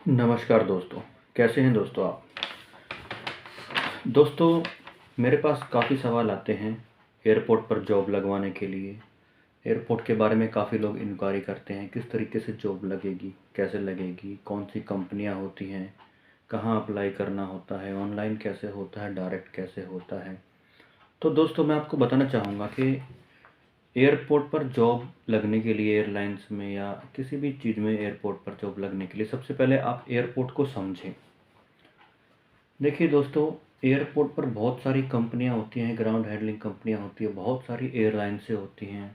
नमस्कार दोस्तों, कैसे हैं दोस्तों आप? दोस्तों, मेरे पास काफ़ी सवाल आते हैं एयरपोर्ट पर जॉब लगवाने के लिए। एयरपोर्ट के बारे में काफ़ी लोग इंक्वायरी करते हैं, किस तरीके से जॉब लगेगी, कैसे लगेगी, कौन सी कंपनियां होती हैं, कहाँ अप्लाई करना होता है, ऑनलाइन कैसे होता है, डायरेक्ट कैसे होता है। तो दोस्तों, मैं आपको बताना चाहूँगा कि एयरपोर्ट पर जॉब लगने के लिए एयरलाइंस में या किसी भी चीज़ में एयरपोर्ट पर जॉब लगने के लिए सबसे पहले आप एयरपोर्ट को समझें। देखिए दोस्तों, एयरपोर्ट पर बहुत सारी कंपनियां होती हैं, ग्राउंड हैंडलिंग कंपनियां होती हैं, बहुत सारी एयरलाइन से होती हैं।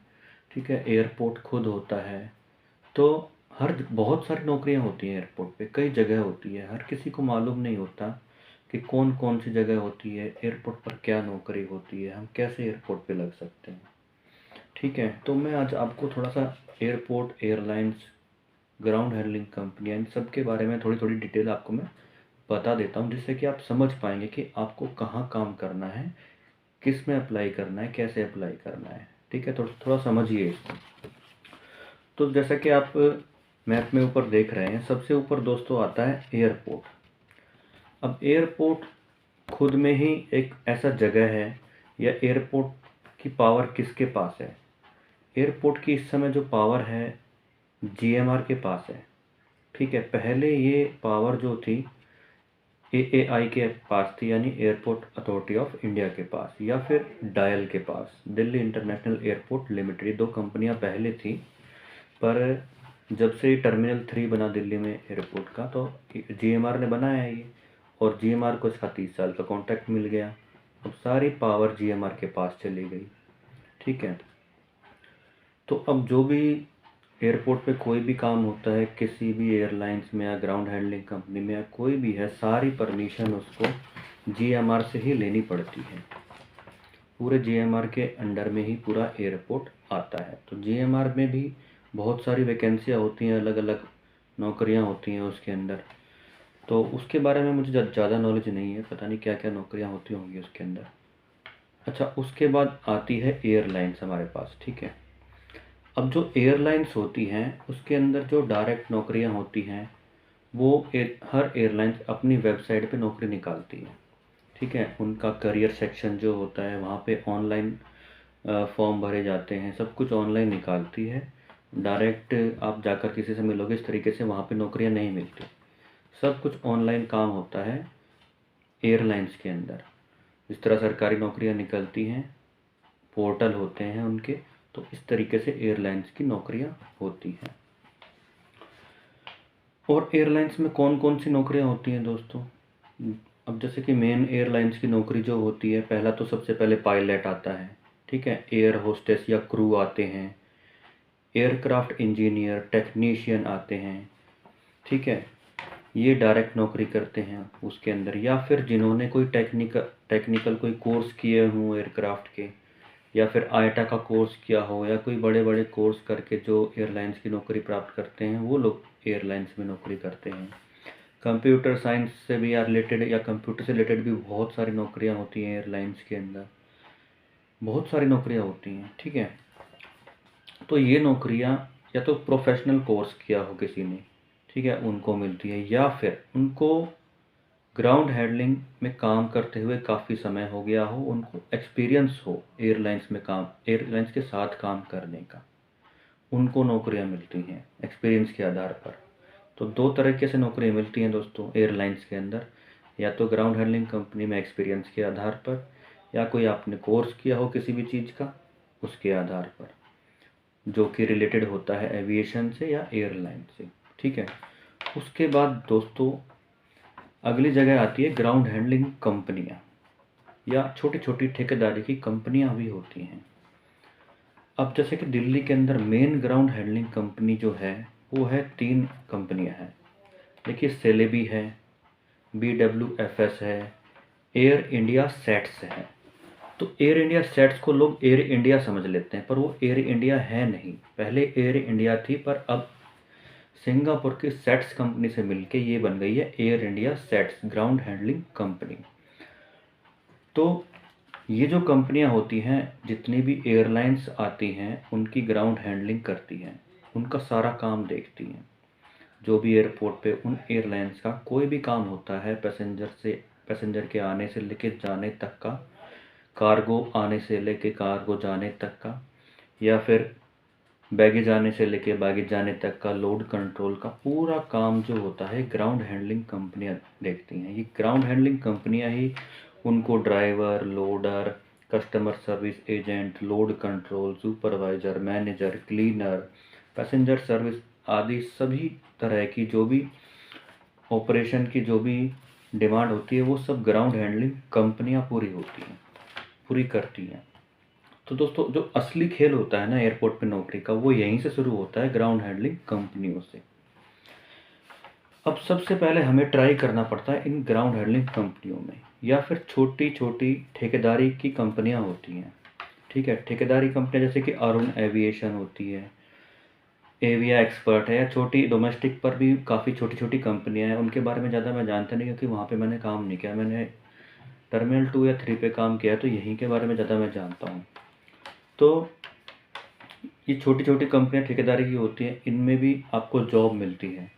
ठीक है, एयरपोर्ट खुद होता है। तो हर बहुत सारी नौकरियां होती हैं एयरपोर्ट पे, कई जगह होती है। हर किसी को मालूम नहीं होता कि कौन कौन सी जगह होती है, एयरपोर्ट पर क्या नौकरी होती है, हम कैसे एयरपोर्ट पे लग सकते हैं। ठीक है, तो मैं आज आपको थोड़ा सा एयरपोर्ट, एयरलाइंस, ग्राउंड हैंडलिंग कंपनियां, इन सब के बारे में थोड़ी थोड़ी डिटेल आपको मैं बता देता हूँ, जिससे कि आप समझ पाएंगे कि आपको कहाँ काम करना है, किस में अप्लाई करना है, कैसे अप्लाई करना है। ठीक है, तो थोड़ा समझिए इसको। तो जैसा कि आप मैप में ऊपर देख रहे हैं, सबसे ऊपर दोस्तों आता है एयरपोर्ट। अब एयरपोर्ट खुद में ही एक ऐसा जगह है, या एयरपोर्ट की पावर किसके पास है? एयरपोर्ट की इस समय जो पावर है, जीएमआर के पास है। ठीक है, पहले ये पावर जो थी एएआई के पास थी, यानी एयरपोर्ट अथॉरिटी ऑफ इंडिया के पास, या फिर डायल के पास, दिल्ली इंटरनेशनल एयरपोर्ट लिमिटेड। ये दो कंपनियां पहले थी, पर जब से टर्मिनल 3 बना दिल्ली में एयरपोर्ट का, तो जीएमआर ने बनाया है ये, और जीएमआर को इसका 30 साल का कॉन्ट्रैक्ट मिल गया। अब सारी पावर जीएमआर के पास चली गई। ठीक है, तो अब जो भी एयरपोर्ट पे कोई भी काम होता है, किसी भी एयरलाइंस में या ग्राउंड हैंडलिंग कंपनी में या कोई भी है, सारी परमिशन उसको जीएमआर से ही लेनी पड़ती है। पूरे जीएमआर के अंडर में ही पूरा एयरपोर्ट आता है। तो जीएमआर में भी बहुत सारी वैकेंसियाँ होती हैं, अलग अलग नौकरियां होती हैं उसके अंदर। तो उसके बारे में मुझे ज़्यादा नॉलेज नहीं है, पता नहीं क्या क्या नौकरियां होती होंगी उसके अंदर। अच्छा, उसके बाद आती है एयरलाइंस हमारे पास। ठीक है, अब जो एयरलाइंस होती हैं उसके अंदर जो डायरेक्ट नौकरियां होती हैं, वो हर एयरलाइंस अपनी वेबसाइट पे नौकरी निकालती है। ठीक है, उनका करियर सेक्शन जो होता है, वहाँ पे ऑनलाइन फॉर्म भरे जाते हैं, सब कुछ ऑनलाइन निकालती है। डायरेक्ट आप जाकर किसी से मिलोगे इस तरीके से वहाँ पे नौकरियाँ नहीं मिलती। सब कुछ ऑनलाइन काम होता है एयरलाइंस के अंदर। इस तरह सरकारी नौकरियाँ निकलती हैं, पोर्टल होते हैं उनके। तो इस तरीके से एयरलाइंस की नौकरियां होती हैं। और एयरलाइंस में कौन कौन सी नौकरियां होती हैं दोस्तों? अब जैसे कि मेन एयरलाइंस की नौकरी जो होती है, पहला तो सबसे पहले पायलट आता है। ठीक है, एयर होस्टेस या क्रू आते हैं, एयरक्राफ्ट इंजीनियर, टेक्नीशियन आते हैं। ठीक है, ये डायरेक्ट नौकरी करते हैं उसके अंदर। या फिर जिन्होंने कोई टेक्निकल कोई कोर्स किए हों एयरक्राफ्ट के, या फिर आईटा का कोर्स किया हो, या कोई बड़े बड़े कोर्स करके जो एयरलाइंस की नौकरी प्राप्त करते हैं, वो लोग एयरलाइंस में नौकरी करते हैं। कंप्यूटर साइंस से भी या रिलेटेड, या कंप्यूटर से रिलेटेड भी बहुत सारी नौकरियां होती हैं एयरलाइंस के अंदर, बहुत सारी नौकरियां होती हैं। ठीक है, तो ये नौकरियां या तो प्रोफेशनल कोर्स किया हो किसी ने, ठीक है, उनको मिलती है, या फिर उनको ग्राउंड हैंडलिंग में काम करते हुए काफ़ी समय हो गया हो, उनको एक्सपीरियंस हो एयरलाइंस में काम, एयरलाइंस के साथ काम करने का, उनको नौकरियां मिलती हैं एक्सपीरियंस के आधार पर। तो दो तरीके से नौकरियां मिलती हैं दोस्तों एयरलाइंस के अंदर, या तो ग्राउंड हैंडलिंग कंपनी में एक्सपीरियंस के आधार पर, या कोई आपने कोर्स किया हो किसी भी चीज़ का उसके आधार पर, जो कि रिलेटेड होता है एविएशन से या एयरलाइन से। ठीक है, उसके बाद दोस्तों अगली जगह आती है ग्राउंड हैंडलिंग कंपनियां, या छोटी छोटी ठेकेदारी की कंपनियां भी होती हैं। अब जैसे कि दिल्ली के अंदर मेन ग्राउंड हैंडलिंग कंपनी जो है, वो है 3 कंपनियां हैं। देखिए, सेलेबी है, BWFS है, एयर इंडिया सेट्स है। तो एयर इंडिया सेट्स को लोग एयर इंडिया समझ लेते हैं, पर वो एयर इंडिया है नहीं। पहले एयर इंडिया थी, पर अब सिंगापुर की सेट्स कंपनी से मिलके ये बन गई है air India sets ground handling company. तो ये जो कंपनियां होती हैं, जितनी भी एयरलाइंस आती हैं, उनकी ग्राउंड हैंडलिंग करती हैं, उनका सारा काम देखती हैं। जो भी एयरपोर्ट पे उन एयरलाइंस का कोई भी काम होता है, पैसेंजर के आने से लेके जाने तक का, कार्गो आने से लेके कार्गो जाने तक का, या फिर बैगेज आने से लेके बैगेज जाने तक का, लोड कंट्रोल का पूरा काम जो होता है ग्राउंड हैंडलिंग कंपनियां देखती हैं। ये ग्राउंड हैंडलिंग कंपनियां ही उनको driver, loader, customer service agent, load control, supervisor, manager, cleaner, passenger service आदि सभी तरह की जो भी ऑपरेशन की जो भी डिमांड होती है वो सब ग्राउंड हैंडलिंग कंपनियां पूरी करती हैं। तो दोस्तों, जो असली खेल होता है ना एयरपोर्ट पे नौकरी का, वो यहीं से शुरू होता है, ग्राउंड हैंडलिंग कंपनियों से। अब सबसे पहले हमें ट्राई करना पड़ता है इन ग्राउंड हैंडलिंग कंपनियों में, या फिर छोटी छोटी ठेकेदारी की कंपनियां होती हैं। ठीक है, ठेकेदारी कंपनियां जैसे कि अरुण एविएशन होती है, एविया एक्सपर्ट है, या छोटी डोमेस्टिक पर भी काफ़ी छोटी छोटी कंपनियां हैं। उनके बारे में ज़्यादा मैं जानता नहीं, क्योंकि वहाँ पे मैंने काम नहीं किया। मैंने टर्मिनल 2 या 3 पे काम किया, तो यहीं के बारे में ज़्यादा मैं जानता हूँ। तो ये छोटी छोटी कंपनियां ठेकेदारी की होती हैं, इनमें भी आपको जॉब मिलती है।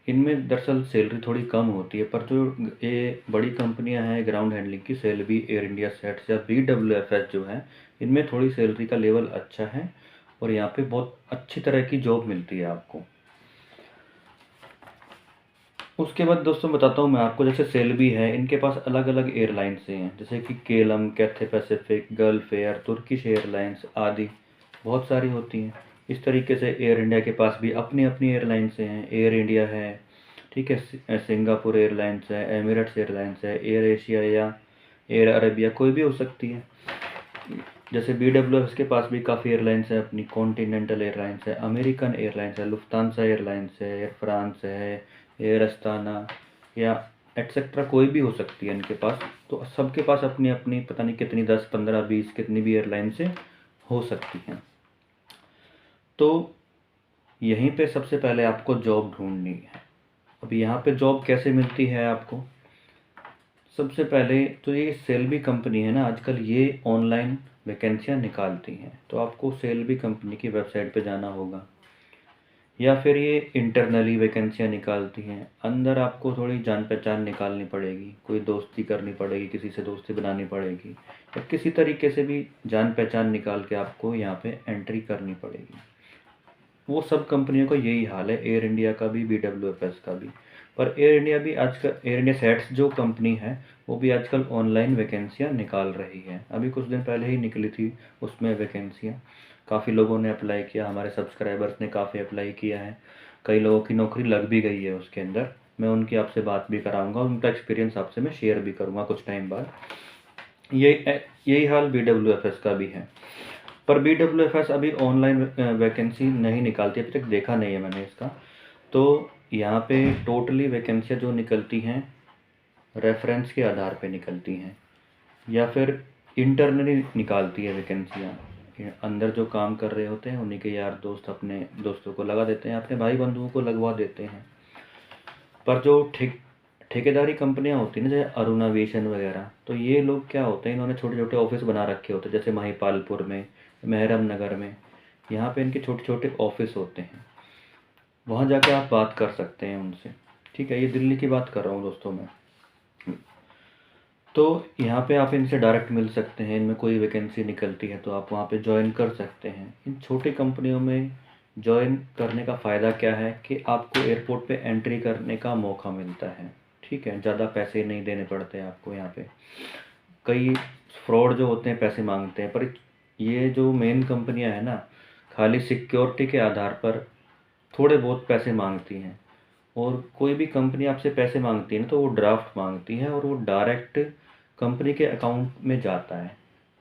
इनमें दरअसल सैलरी थोड़ी कम होती है, पर जो ये बड़ी कंपनियां हैं ग्राउंड हैंडलिंग की, सैलरी, एयर इंडिया सेट्स या BWFS जो है, इनमें थोड़ी सैलरी का लेवल अच्छा है और यहाँ पे बहुत अच्छी तरह की जॉब मिलती है आपको। उसके बाद दोस्तों बताता हूँ मैं आपको, जैसे सेल्बी है, इनके पास अलग अलग एयरलाइंस हैं, जैसे कि Callum, Cathay Pacific, gulf air, Turkish airlines आदि बहुत सारी होती हैं। इस तरीके से एयर इंडिया के पास भी अपनी अपनी एयरलाइंस हैं। एयर इंडिया है, ठीक है, सिंगापुर एयरलाइंस है, एमिरेट्स एयरलाइंस है, एयर एशिया या एयर अरेबिया कोई भी हो सकती है। जैसे BWS के पास भी काफ़ी एयरलाइंस है अपनी, कॉन्टिनेंटल एयरलाइंस है, अमेरिकन एयरलाइंस है, लुफ्तांसा एयरलाइंस है, एयर फ्रांस है, एयर अस्ताना या एटसेट्रा कोई भी हो सकती है इनके पास। तो सबके पास अपनी अपनी पता नहीं कितनी 10, 15, 20 कितनी भी एयरलाइन से हो सकती हैं। तो यहीं पे सबसे पहले आपको जॉब ढूंढनी है। अब यहाँ पे जॉब कैसे मिलती है आपको? सबसे पहले तो ये सेल्बी कंपनी है ना, आजकल ये ऑनलाइन वैकेंसियाँ निकालती हैं। तो आपको सेल्बी कंपनी की वेबसाइट पे जाना होगा, या फिर ये इंटरनली वैकेंसियाँ निकालती हैं। अंदर आपको थोड़ी जान पहचान निकालनी पड़ेगी, कोई दोस्ती करनी पड़ेगी, किसी से दोस्ती बनानी पड़ेगी, या किसी तरीके से भी जान पहचान निकाल के आपको यहाँ पे एंट्री करनी पड़ेगी। वो सब कंपनियों का यही हाल है, एयर इंडिया का भी, BWFS का भी। पर एयर इंडिया भी आजकल, एयर इंडिया सेट्स जो कंपनी है, वो भी आजकल ऑनलाइन वैकेंसियाँ निकाल रही है। अभी कुछ दिन पहले ही निकली थी उसमें वैकेंसियाँ, काफ़ी लोगों ने अप्लाई किया, हमारे सब्सक्राइबर्स ने काफ़ी अप्लाई किया है, कई लोगों की नौकरी लग भी गई है उसके अंदर। मैं उनकी आपसे बात भी कराऊंगा, उनका एक्सपीरियंस आपसे मैं शेयर भी करूँगा कुछ टाइम बाद। यही हाल BWFS का भी है, पर BWFS अभी ऑनलाइन वैकेंसी नहीं निकालती, अभी तक देखा नहीं है मैंने इसका। तो यहाँ पे टोटली वैकेंसियाँ जो निकलती हैं रेफरेंस के आधार पे निकलती हैं, या फिर इंटरनली निकालती है वैकेंसियाँ। अंदर जो काम कर रहे होते हैं उन्हीं के यार दोस्त अपने दोस्तों को लगा देते हैं, अपने भाई बंधुओं को लगवा देते हैं। पर जो ठेकेदारी कंपनियां होती हैं ना, जैसे अरुण एविएशन वगैरह, तो ये लोग क्या होते हैं, इन्होंने छोटे छोटे ऑफिस बना रखे होते हैं, जैसे महिपालपुर में, मेहरम नगर में। यहाँ पे इनके छोटे छोटे ऑफिस होते हैं, वहाँ जाके आप बात कर सकते हैं उनसे। ठीक है, ये दिल्ली की बात कर रहा हूँ दोस्तों मैं। तो यहाँ पे आप इनसे डायरेक्ट मिल सकते हैं, इनमें कोई वैकेंसी निकलती है तो आप वहाँ पे ज्वाइन कर सकते हैं। इन छोटी कंपनियों में ज्वाइन करने का फ़ायदा क्या है कि आपको एयरपोर्ट पे एंट्री करने का मौका मिलता है। ठीक है, ज़्यादा पैसे नहीं देने पड़ते आपको यहाँ पे। कई फ्रॉड जो होते हैं पैसे मांगते हैं, पर ये जो मेन कंपनियाँ हैं ना, खाली सिक्योरिटी के आधार पर थोड़े बहुत पैसे मांगती हैं। और कोई भी कंपनी आपसे पैसे मांगती है ना, तो वो ड्राफ्ट मांगती है और वो डायरेक्ट कंपनी के अकाउंट में जाता है,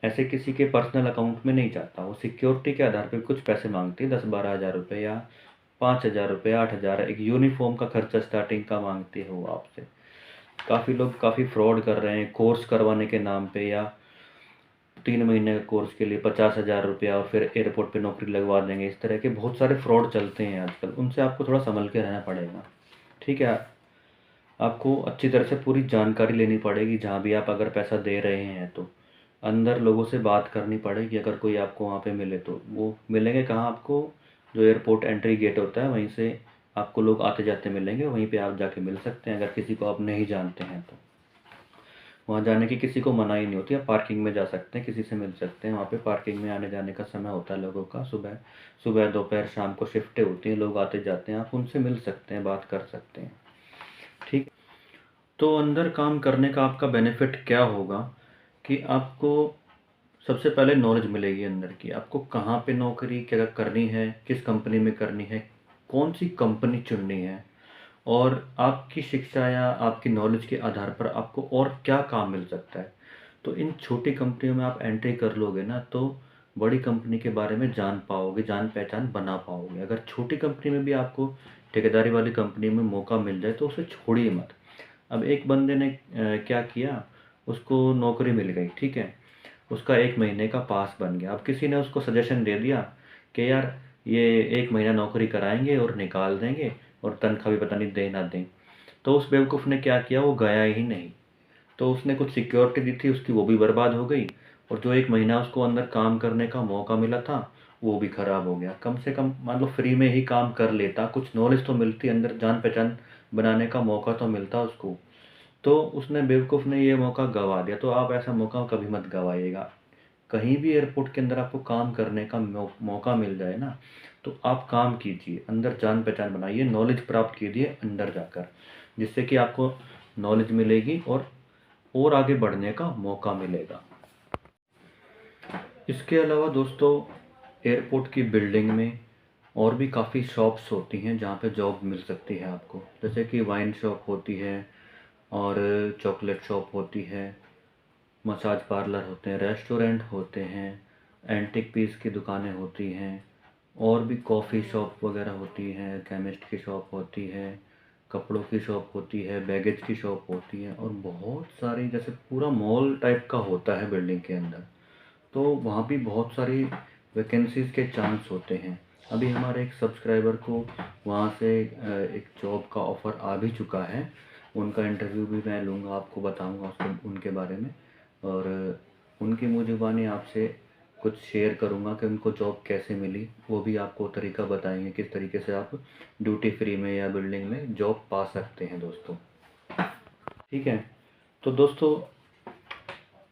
ऐसे किसी के पर्सनल अकाउंट में नहीं जाता। वो सिक्योरिटी के आधार पर कुछ पैसे मांगती है, 10-12 हज़ार रुपये या 5 हज़ार रुपये, 8 हज़ार, एक यूनिफॉर्म का खर्चा स्टार्टिंग का मांगती है वो आपसे। काफ़ी लोग काफ़ी फ्रॉड कर रहे हैं कोर्स करवाने के नाम पे, या 3 महीने के कोर्स के लिए 50 हज़ार रुपया और फिर एयरपोर्ट पे नौकरी लगवा देंगे। इस तरह के बहुत सारे फ्रॉड चलते हैं आजकल, उनसे आपको थोड़ा संभल के रहना पड़ेगा। ठीक है, आपको अच्छी तरह से पूरी जानकारी लेनी पड़ेगी, जहाँ भी आप अगर पैसा दे रहे हैं तो अंदर लोगों से बात करनी पड़ेगी। अगर कोई आपको वहाँ पे मिले तो वो मिलेंगे कहाँ आपको, जो एयरपोर्ट एंट्री गेट होता है वहीं से आपको लोग आते जाते मिलेंगे, वहीं पे आप जाके मिल सकते हैं। अगर किसी को आप नहीं जानते हैं तो वहाँ जाने की किसी को मनाही नहीं होती। आप पार्किंग में जा सकते हैं, किसी से मिल सकते हैं। वहाँ पे पार्किंग में आने जाने का समय होता है लोगों का, सुबह सुबह दोपहर शाम को शिफ्टें होती हैं, लोग आते जाते हैं, आप उनसे मिल सकते हैं, बात कर सकते हैं। ठीक। तो अंदर काम करने का आपका बेनिफिट क्या होगा कि आपको सबसे पहले नॉलेज मिलेगी अंदर की, आपको कहाँ पे नौकरी क्या करनी है, किस कंपनी में करनी है, कौन सी कंपनी चुननी है, और आपकी शिक्षा या आपकी नॉलेज के आधार पर आपको और क्या काम मिल सकता है। तो इन छोटी कंपनियों में आप एंट्री कर लोगे ना, तो बड़ी कंपनी के बारे में जान पाओगे, जान पहचान बना पाओगे। अगर छोटी कंपनी में भी आपको ठेकेदारी वाली कंपनी में मौका मिल जाए तो उसे छोड़िए मत। अब एक बंदे ने क्या किया, उसको नौकरी मिल गई, ठीक है, उसका 1 महीने का पास बन गया। अब किसी ने उसको सजेशन दे दिया कि यार ये 1 महीना नौकरी कराएंगे और निकाल देंगे, और तनख्वाह भी पता नहीं दें ना दें। तो उस बेवकूफ़ ने क्या किया, वो गया ही नहीं। तो उसने कुछ सिक्योरिटी दी थी उसकी, वो भी बर्बाद हो गई, और जो 1 महीना उसको अंदर काम करने का मौका मिला था वो भी ख़राब हो गया। कम से कम मान लो फ्री में ही काम कर लेता, कुछ नॉलेज तो मिलती, अंदर जान पहचान बनाने का मौका तो मिलता उसको। तो उसने बेवकूफ़ ने ये मौका गंवा दिया। तो आप ऐसा मौका कभी मत गंवाइएगा। कहीं भी एयरपोर्ट के अंदर आपको काम करने का मौका मिल जाए ना, तो आप काम कीजिए, अंदर जान पहचान बनाइए, नॉलेज प्राप्त कीजिए अंदर जाकर, जिससे कि आपको नॉलेज मिलेगी और आगे बढ़ने का मौका मिलेगा। इसके अलावा दोस्तों, एयरपोर्ट की बिल्डिंग में और भी काफ़ी शॉप्स होती हैं जहाँ पे जॉब मिल सकती है आपको। जैसे कि वाइन शॉप होती है, और चॉकलेट शॉप होती है, मसाज पार्लर होते हैं, रेस्टोरेंट होते हैं, एंटीक पीस की दुकानें होती हैं, और भी कॉफ़ी शॉप वगैरह होती हैं, केमिस्ट की शॉप होती है, कपड़ों की शॉप होती है, बैगेज की शॉप होती है, और बहुत सारी, जैसे पूरा मॉल टाइप का होता है बिल्डिंग के अंदर। तो वहाँ भी बहुत सारी वैकेंसीज़ के चांस होते हैं। अभी हमारे एक सब्सक्राइबर को वहाँ से एक जॉब का ऑफ़र आ भी चुका है। उनका इंटरव्यू भी मैं लूँगा, आपको बताऊँगा उसके उनके बारे में, और उनकी मुँह ज़ुबानी आपसे कुछ शेयर करूँगा कि उनको जॉब कैसे मिली। वो भी आपको तरीका बताएँगे किस तरीके से आप ड्यूटी फ्री में या बिल्डिंग में जॉब पा सकते हैं दोस्तों। ठीक है। तो दोस्तों,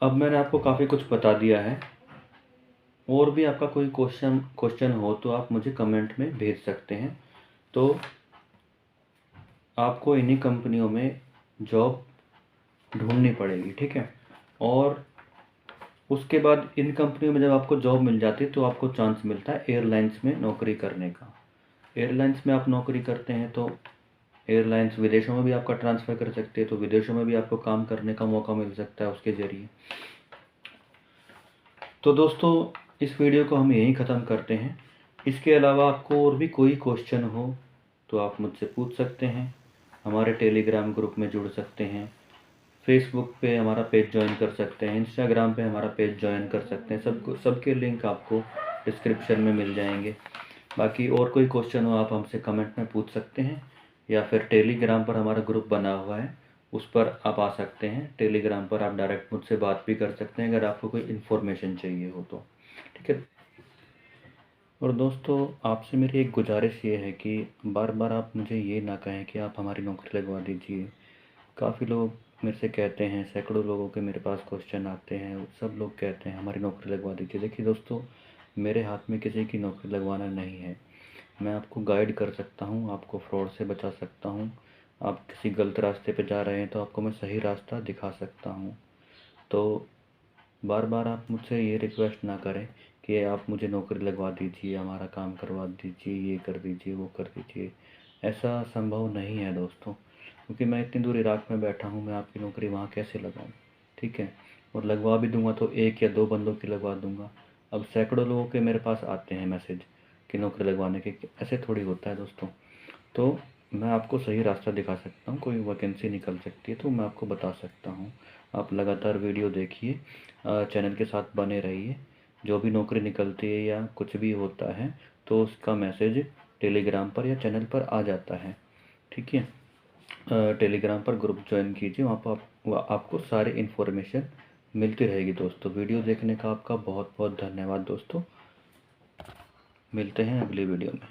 अब मैंने आपको काफ़ी कुछ बता दिया है। और भी आपका कोई क्वेश्चन हो तो आप मुझे कमेंट में भेज सकते हैं। तो आपको इन्हीं कंपनियों में जॉब ढूंढनी पड़ेगी, ठीक है। और उसके बाद इन कंपनियों में जब आपको जॉब मिल जाती है तो आपको चांस मिलता है एयरलाइंस में नौकरी करने का। एयरलाइंस में आप नौकरी करते हैं तो एयरलाइंस विदेशों में भी आपका ट्रांसफ़र कर सकती है, तो विदेशों में भी आपको काम करने का मौका मिल सकता है उसके ज़रिए। तो दोस्तों, इस वीडियो को हम यहीं ख़त्म करते हैं। इसके अलावा आपको और भी कोई क्वेश्चन हो तो आप मुझसे पूछ सकते हैं, हमारे टेलीग्राम ग्रुप में जुड़ सकते हैं, फेसबुक पे हमारा पेज ज्वाइन कर सकते हैं, इंस्टाग्राम पे हमारा पेज ज्वाइन कर सकते हैं। सबके लिंक आपको डिस्क्रिप्शन में मिल जाएंगे। बाकी और कोई क्वेश्चन हो आप हमसे कमेंट में पूछ सकते हैं, या फिर टेलीग्राम पर हमारा ग्रुप बना हुआ है, उस पर आप आ सकते हैं। टेलीग्राम पर आप डायरेक्ट मुझसे बात भी कर सकते हैं अगर आपको कोई इन्फॉर्मेशन चाहिए हो तो, ठीक है। और दोस्तों, आपसे मेरी एक गुजारिश ये है कि बार बार आप मुझे ये ना कहें कि आप हमारी नौकरी लगवा दीजिए। काफ़ी लोग मेरे से कहते हैं, सैकड़ों लोगों के मेरे पास क्वेश्चन आते हैं, सब लोग कहते हैं हमारी नौकरी लगवा दीजिए। देखिए दोस्तों, मेरे हाथ में किसी की नौकरी लगवाना नहीं है। मैं आपको गाइड कर सकता हूँ, आपको फ्रॉड से बचा सकता हूँ। आप किसी गलत रास्ते पे जा रहे हैं तो आपको मैं सही रास्ता दिखा सकता हूँ। तो बार बार आप मुझसे ये रिक्वेस्ट ना करें कि आप मुझे नौकरी लगवा दीजिए, हमारा काम करवा दीजिए, ये कर दीजिए, वो कर दीजिए। ऐसा संभव नहीं है दोस्तों, क्योंकि मैं इतनी दूर इराक में बैठा हूँ, मैं आपकी नौकरी वहाँ कैसे लगाऊँ, ठीक है। और लगवा भी दूंगा तो 1 या 2 बंदों की लगवा दूंगा। अब सैकड़ों लोगों के मेरे पास आते हैं मैसेज कि नौकरी लगवाने के, ऐसे थोड़ी होता है दोस्तों। तो मैं आपको सही रास्ता दिखा सकता हूँ, कोई वैकेंसी निकल सकती है तो मैं आपको बता सकता हूँ। आप लगातार वीडियो देखिए, चैनल के साथ बने रहिए। जो भी नौकरी निकलती है या कुछ भी होता है तो उसका मैसेज टेलीग्राम पर या चैनल पर आ जाता है, ठीक है। टेलीग्राम पर ग्रुप ज्वाइन कीजिए, वहाँ पर आपको सारी इन्फॉर्मेशन मिलती रहेगी दोस्तों। वीडियो देखने का आपका बहुत बहुत धन्यवाद दोस्तों। मिलते हैं अगली वीडियो में।